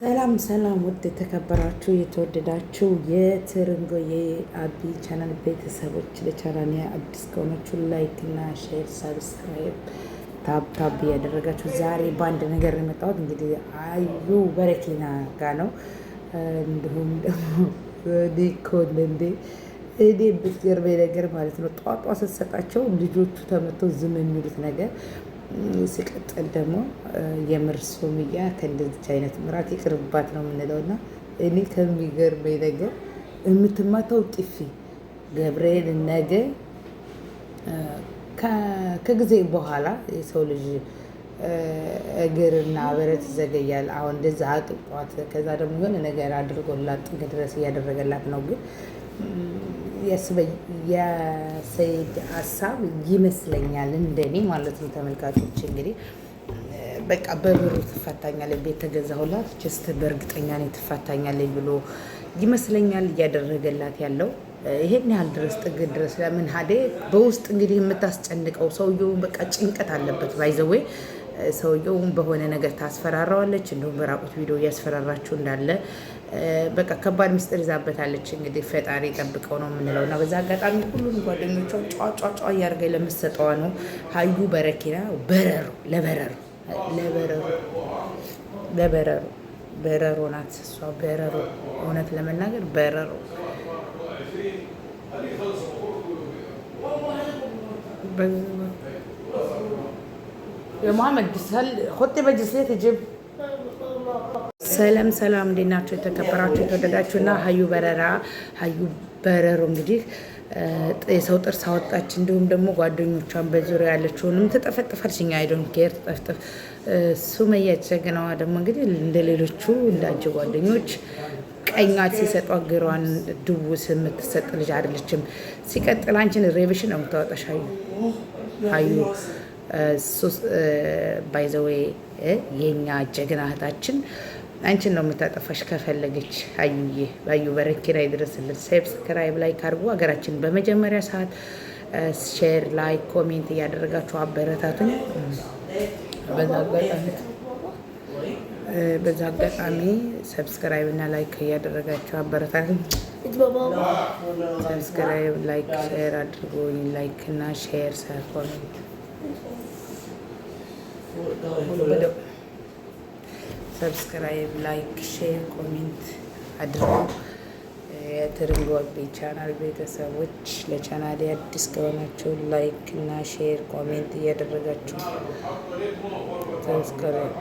ሰላም ሰላም ውድ የተከበራችሁ የተወደዳችሁ የትርንጎ የአቢ ቻናል ቤተሰቦች ለቻናል አዲስ ከሆናችሁ ላይክ እና ሼር ሰብስክራይብ ታብ እያደረጋችሁ ዛሬ በአንድ ነገር የመጣሁት እንግዲህ አዩ በረኪና ጋር ነው። እንዲሁም ደግሞ ዲኮል እንዴ እኔ ብትገርበኝ ነገር ማለት ነው። ጧጧ ስትሰጣቸው ልጆቹ ተመተው ዝም የሚሉት ነገር ሲቀጥል ደግሞ የምር ሱመያ ከእንደዚች አይነት ምራት ይቅርባት ነው የምንለው። እና እኔ ከሚገርመኝ ነገር የምትማታው ጥፊ ገብርኤል ነገ ከጊዜ በኋላ የሰው ልጅ እግርና ብረት ይዘገያል። አሁን እንደዛ አጥቋት ከዛ ደግሞ የሆነ ነገር አድርጎላት ጥግ ድረስ እያደረገላት ነው። ግን የሰይድ ሀሳብ ይመስለኛል እንደኔ ማለት ነው። ተመልካቾች እንግዲህ በቃ በብሩ ትፋታኛለች፣ ቤት ተገዛሁላት ጀስት በእርግጠኛ ነኝ ትፋታኛለች ብሎ ይመስለኛል እያደረገላት ያለው ይሄን ያህል ድረስ ጥግ ድረስ። ለምን ሀዴ በውስጥ እንግዲህ የምታስጨንቀው ሰውየውን በቃ ጭንቀት አለበት ባይዘዌ ሰውየውን በሆነ ነገር ታስፈራራዋለች። እንዲሁም በራቁት ቪዲዮ እያስፈራራችሁ እንዳለ በቃ ከባድ ምስጢር ይዛበታለች። እንግዲህ ፈጣሪ ጠብቀው ነው የምንለው። እና በዛ አጋጣሚ ሁሉም ጓደኞቿን ጫጫጫ እያደረገ ለምትሰጠዋ ነው ሀዩ በረኪና በረሮ ናት እሷ በረሮ። እውነት ለመናገር በረሮ የመሐመድ ጅሰል ሆጤ በጅስሌት እጅብ ሰላም ሰላም፣ እንዴት ናችሁ? የተከበራችሁ የተወደዳችሁ እና ሀዩ በረሮ እንግዲህ የሰው ጥርስ አወጣች። እንዲሁም ደግሞ ጓደኞቿን በዙሪያ ያለችውንም ትጠፈጥፋለች። እኛ አይዶን ኬር ትጠፍጥፍ። ሱመያ ጀግናዋ ደግሞ እንግዲህ እንደ ሌሎቹ እንዳንቺ ጓደኞች ቀኛት ሲሰጧ ግሯን ድውስ የምትሰጥ ልጅ አይደለችም። ሲቀጥል አንቺን ሬቪሽን ነው የምታወጣሽ ሀዩ ባይዘዌ የኛ ጀግና እህታችን አንቺን ነው የምታጠፋሽ ከፈለገች። ሀዩዬ ባዩ በረኪና ይድረስልን። ሰብስክራይብ ላይክ አድርጉ። ሀገራችን በመጀመሪያ ሰዓት ሼር ላይክ ኮሜንት እያደረጋችሁ አበረታቱኝ። በዛ አጋጣሚ ሰብስክራይብ እና ላይክ እያደረጋችሁ አበረታቱኝ። ሰብስክራይብ ላይክ ሼር አድርጉኝ። ላይክ እና ሼር ኮሜንት ሰብስክራይብ ላይክ ሼር ኮሜንት አድርጉ። የትርንጎ ቻናል ቤተሰቦች ለቻናሌ አዲስ ከሆናችሁ ላይክ እና ሼር ኮሜንት እያደረጋችሁ ሰብስክራይብ